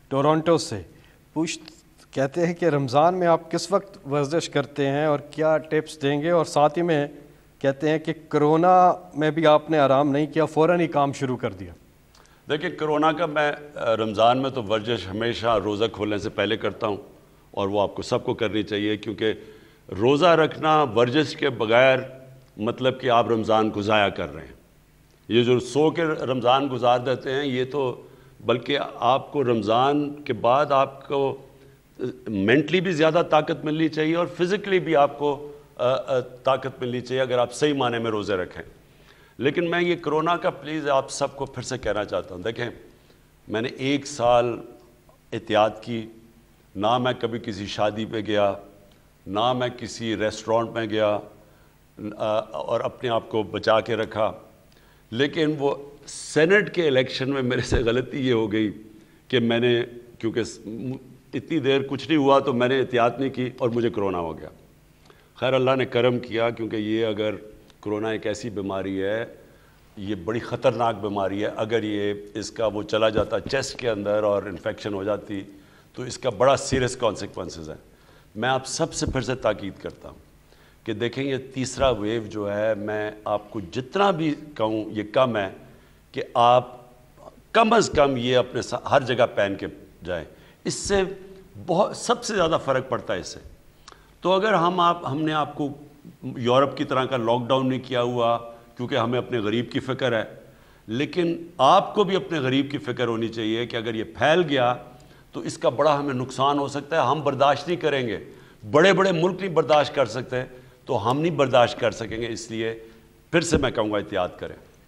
Toronto سے کہتے ہیں کہ رمضان میں آپ کس وقت ورزش کرتے ہیں اور کیا ٹپس دیں گے، اور ساتھ ہی میں کہتے ہیں کہ کرونا میں بھی آپ نے آرام نہیں کیا، فوراً ہی کام شروع کر دیا۔ دیکھیں کرونا کا میں رمضان میں تو ورزش ہمیشہ روزہ کھولنے سے پہلے کرتا ہوں، اور وہ آپ کو سب کو کرنی چاہیے، کیونکہ روزہ رکھنا ورزش کے بغیر مطلب کہ آپ رمضان کو ضائع کر رہے ہیں۔ یہ جو سو کے رمضان گزار دیتے ہیں یہ تو، بلکہ آپ کو رمضان کے بعد آپ کو مینٹلی بھی زیادہ طاقت ملنی چاہیے اور فزیکلی بھی آپ کو طاقت ملنی چاہیے اگر آپ صحیح معنی میں روزے رکھیں۔ لیکن میں یہ کرونا کا پلیز آپ سب کو پھر سے کہنا چاہتا ہوں، دیکھیں میں نے 1 سال احتیاط کی، نہ میں کبھی کسی شادی پہ گیا، نہ میں کسی ریسٹورنٹ میں گیا، اور اپنے آپ کو بچا کے رکھا۔ لیکن وہ سینٹ کے الیکشن میں میرے سے غلطی یہ ہو گئی کہ میں نے، کیونکہ اتنی دیر کچھ نہیں ہوا تو میں نے احتیاط نہیں کی اور مجھے کرونا ہو گیا۔ خیر اللہ نے کرم کیا، کیونکہ یہ اگر کرونا ایک ایسی بیماری ہے، یہ بڑی خطرناک بیماری ہے، اگر یہ اس کا وہ چلا جاتا چیسٹ کے اندر اور انفیکشن ہو جاتی تو اس کا بڑا سیریس کانسیکوینسز ہے۔ میں آپ سب سے پھر سے تاکید کرتا ہوں کہ دیکھیں یہ تیسرا ویو جو ہے، میں آپ کو جتنا بھی کہوں یہ کم ہے کہ آپ کم از کم یہ اپنے ہر جگہ پہن کے جائیں، اس سے بہت سب سے زیادہ فرق پڑتا ہے اس سے۔ تو اگر ہم نے آپ کو یورپ کی طرح کا لاک ڈاؤن نہیں کیا ہوا کیونکہ ہمیں اپنے غریب کی فکر ہے، لیکن آپ کو بھی اپنے غریب کی فکر ہونی چاہیے کہ اگر یہ پھیل گیا تو اس کا بڑا ہمیں نقصان ہو سکتا ہے، ہم برداشت نہیں کریں گے، بڑے بڑے ملک نہیں برداشت کر سکتے تو ہم نہیں برداشت کر سکیں گے، اس لیے پھر سے میں کہوں گا احتیاط کریں۔